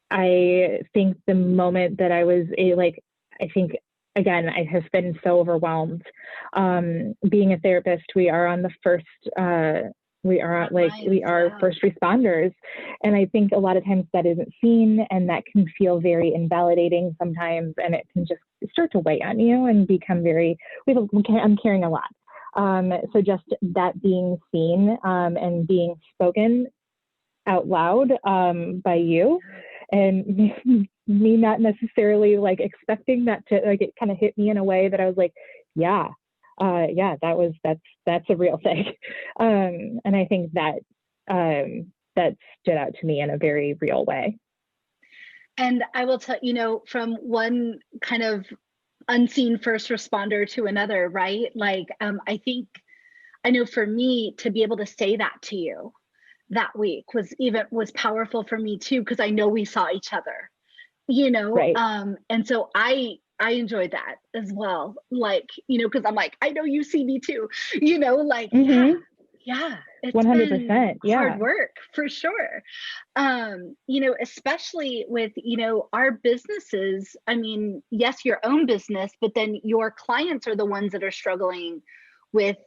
I think the moment that I was I think, again, I have been so overwhelmed. Being a therapist, we are on the first, we are first responders. And I think a lot of times that isn't seen, and that can feel very invalidating sometimes. And it can just start to weigh on you and become I'm carrying a lot. So just that being seen, and being spoken out loud, by you, and me not necessarily like expecting that to, like, it kind of hit me in a way that I was like, yeah, that's a real thing. And I think that, that stood out to me in a very real way. And I will tell, from one kind of unseen first responder to another, right? Like, I know for me to be able to say that to you that week was powerful for me too, because I know we saw each other, Right. and so I enjoyed that as well, like, because I'm like, I know you see me too, like, Mm-hmm. yeah, it's 100%. been Yeah. hard work for sure. Especially with, our businesses. I mean, yes, your own business, but then your clients are the ones that are struggling with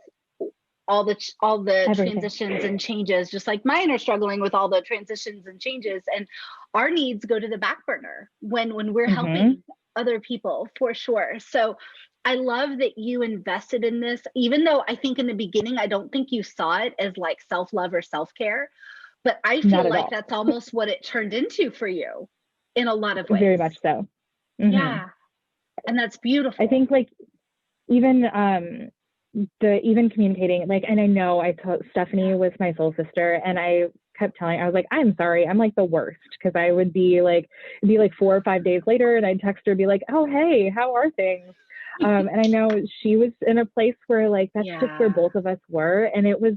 all the Everything. transitions and changes, just like mine are struggling with all the transitions and changes. And our needs go to the back burner when we're Mm-hmm. helping other people, for sure. So I love that you invested in this, even though I think in the beginning, I don't think you saw it as like self-love or self-care, but I feel like all. that's almost what it turned into for you in a lot of ways. Very much so. Mm-hmm. Yeah. And that's beautiful. I think, like, even, even communicating, like, and I know I told Stephanie was my soul sister, and I kept telling, I was like, I'm sorry, I'm like the worst, because I would be like, it'd be like 4 or 5 days later, and I'd text her, be like, oh, hey, how are things? And I know she was in a place where, like, that's just where both of us were, and it was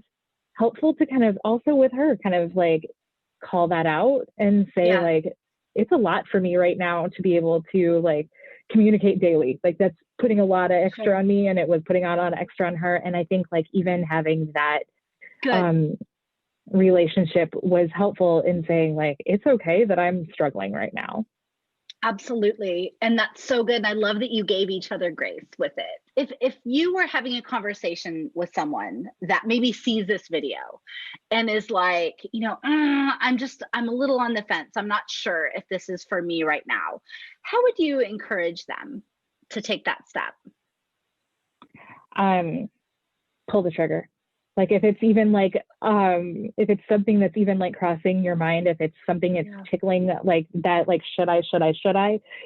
helpful to kind of also with her kind of like call that out and say, like, it's a lot for me right now to be able to like communicate daily. Like, that's putting a lot of extra on me, and it was putting on a lot of extra on her. And I think, like, even having that relationship was helpful in saying, like, it's okay that I'm struggling right now. Absolutely. And that's so good. And I love that you gave each other grace with it. If you were having a conversation with someone that maybe sees this video and is like, I'm a little on the fence, I'm not sure if this is for me right now, how would you encourage them to take that step? Pull the trigger. Like, if it's even like, if it's something that's even like crossing your mind, if it's something that's tickling like that, like, should I?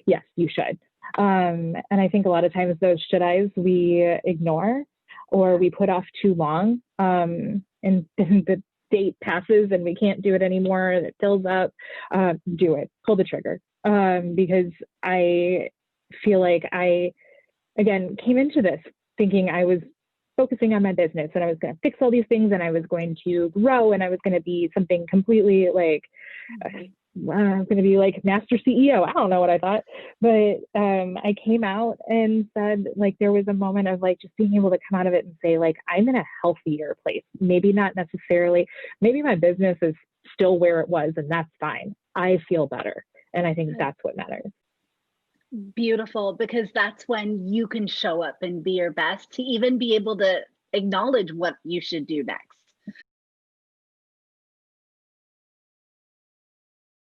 Yes, you should. And I think a lot of times those should I's we ignore, or we put off too long. And the date passes and we can't do it anymore, and it fills up. Do it. Pull the trigger. Because I feel like I, again, came into this thinking I was focusing on my business, and I was going to fix all these things, and I was going to grow, and I was going to be something completely like, I was going to be like master CEO. I don't know what I thought, but I came out and said, like, there was a moment of like just being able to come out of it and say, like, I'm in a healthier place. Maybe not necessarily, maybe my business is still where it was, and that's fine. I feel better. And I think that's what matters. Beautiful, because that's when you can show up and be your best, to even be able to acknowledge what you should do next.